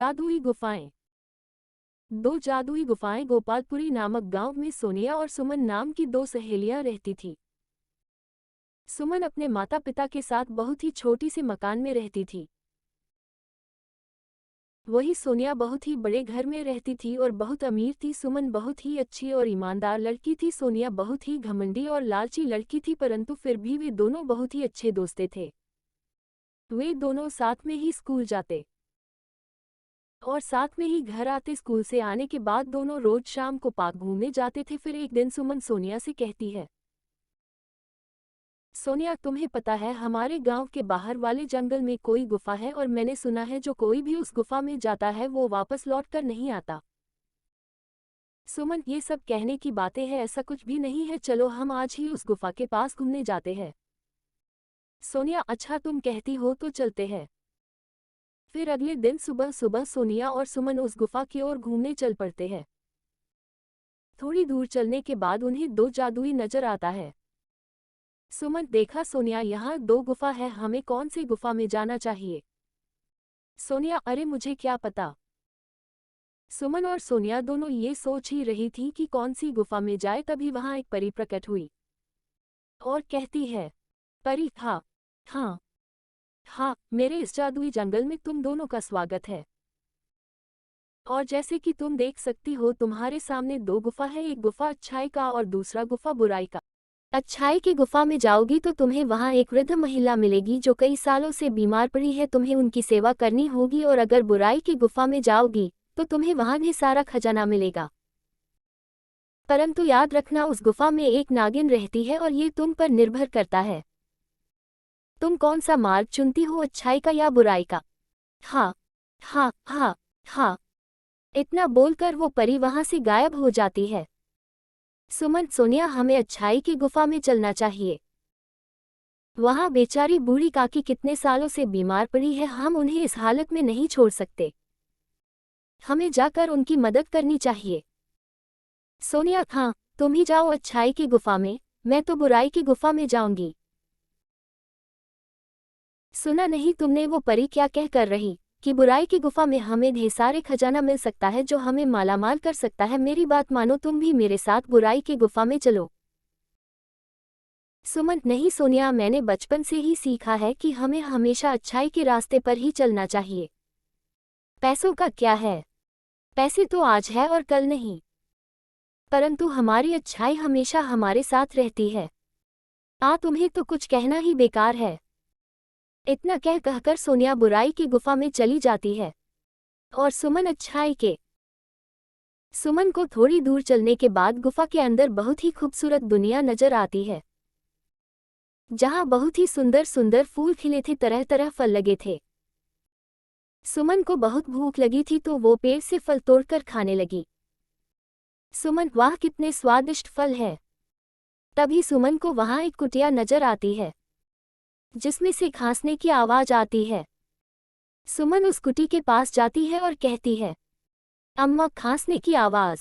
जादुई गुफाएं। दो जादुई गुफाएं गोपालपुरी नामक गांव में सोनिया और सुमन नाम की दो सहेलियां रहती थीं। सुमन अपने माता पिता के साथ बहुत ही छोटी सी मकान में रहती थी। वही सोनिया बहुत ही बड़े घर में रहती थी और बहुत अमीर थी। सुमन बहुत ही अच्छी और ईमानदार लड़की थी। सोनिया बहुत ही घमंडी और लालची लड़की थी, परंतु फिर भी वे दोनों बहुत ही अच्छे दोस्ते थे। वे दोनों साथ में ही स्कूल जाते और साथ में ही घर आते। स्कूल से आने के बाद दोनों रोज शाम को पार्क घूमने जाते थे। फिर एक दिन सुमन सोनिया से कहती है, सोनिया, तुम्हें पता है हमारे गांव के बाहर वाले जंगल में कोई गुफा है और मैंने सुना है जो कोई भी उस गुफा में जाता है वो वापस लौट कर नहीं आता। सुमन, ये सब कहने की बातें हैं, ऐसा कुछ भी नहीं है, चलो हम आज ही उस गुफा के पास घूमने जाते हैं। सोनिया, अच्छा तुम कहती हो तो चलते हैं। फिर अगले दिन सुबह सुबह सोनिया और सुमन उस गुफा की ओर घूमने चल पड़ते हैं। थोड़ी दूर चलने के बाद उन्हें दो जादुई नजर आता है। सुमन, देखा सोनिया, यहाँ दो गुफा है, हमें कौन सी गुफा में जाना चाहिए? सोनिया, अरे मुझे क्या पता। सुमन और सोनिया दोनों ये सोच ही रही थी कि कौन सी गुफा में जाए, तभी वहां एक परी प्रकट हुई और कहती है, परी, हाँ हाँ हाँ, मेरे इस जादुई जंगल में तुम दोनों का स्वागत है। और जैसे कि तुम देख सकती हो तुम्हारे सामने दो गुफा है, एक गुफा अच्छाई का और दूसरा गुफा बुराई का। अच्छाई की गुफा में जाओगी तो तुम्हें वहां एक वृद्ध महिला मिलेगी जो कई सालों से बीमार पड़ी है, तुम्हें उनकी सेवा करनी होगी। और अगर बुराई की गुफा में जाओगी तो तुम्हें वहां भी सारा खजाना मिलेगा, परंतु याद रखना उस गुफा में एक नागिन रहती है और ये तुम पर निर्भर करता है। तुम कौन सा मार्ग चुनती हो, अच्छाई का या बुराई का? हाँ हाँ हाँ हाँ, इतना बोलकर वो परी वहां से गायब हो जाती है। सुमन, सोनिया, हमें अच्छाई की गुफा में चलना चाहिए। वहां बेचारी बूढ़ी काकी कितने सालों से बीमार पड़ी है, हम उन्हें इस हालत में नहीं छोड़ सकते, हमें जाकर उनकी मदद करनी चाहिए। सोनिया, हाँ, तुम ही जाओ अच्छाई की गुफा में, मैं तो बुराई की गुफा में जाऊंगी। सुना नहीं तुमने वो परी क्या कह कर रही कि बुराई की गुफा में हमें ढेर सारे खजाना मिल सकता है जो हमें मालामाल कर सकता है। मेरी बात मानो, तुम भी मेरे साथ बुराई की गुफा में चलो। सुमन, नहीं सोनिया, मैंने बचपन से ही सीखा है कि हमें हमेशा अच्छाई के रास्ते पर ही चलना चाहिए। पैसों का क्या है, पैसे तो आज है और कल नहीं, परंतु हमारी अच्छाई हमेशा हमारे साथ रहती है। तुम्हें तो कुछ कहना ही बेकार है। इतना कहकर सोनिया बुराई की गुफा में चली जाती है और सुमन अच्छाई के। सुमन को थोड़ी दूर चलने के बाद गुफा के अंदर बहुत ही खूबसूरत दुनिया नजर आती है, जहां बहुत ही सुंदर सुंदर फूल खिले थे, तरह तरह फल लगे थे। सुमन को बहुत भूख लगी थी तो वो पेड़ से फल तोड़कर खाने लगी। सुमन, वाह कितने स्वादिष्ट फल है। तभी सुमन को वहां एक कुटिया नजर आती है जिसमें से खांसने की आवाज आती है। सुमन उस कुटी के पास जाती है और कहती है, अम्मा, खांसने की आवाज।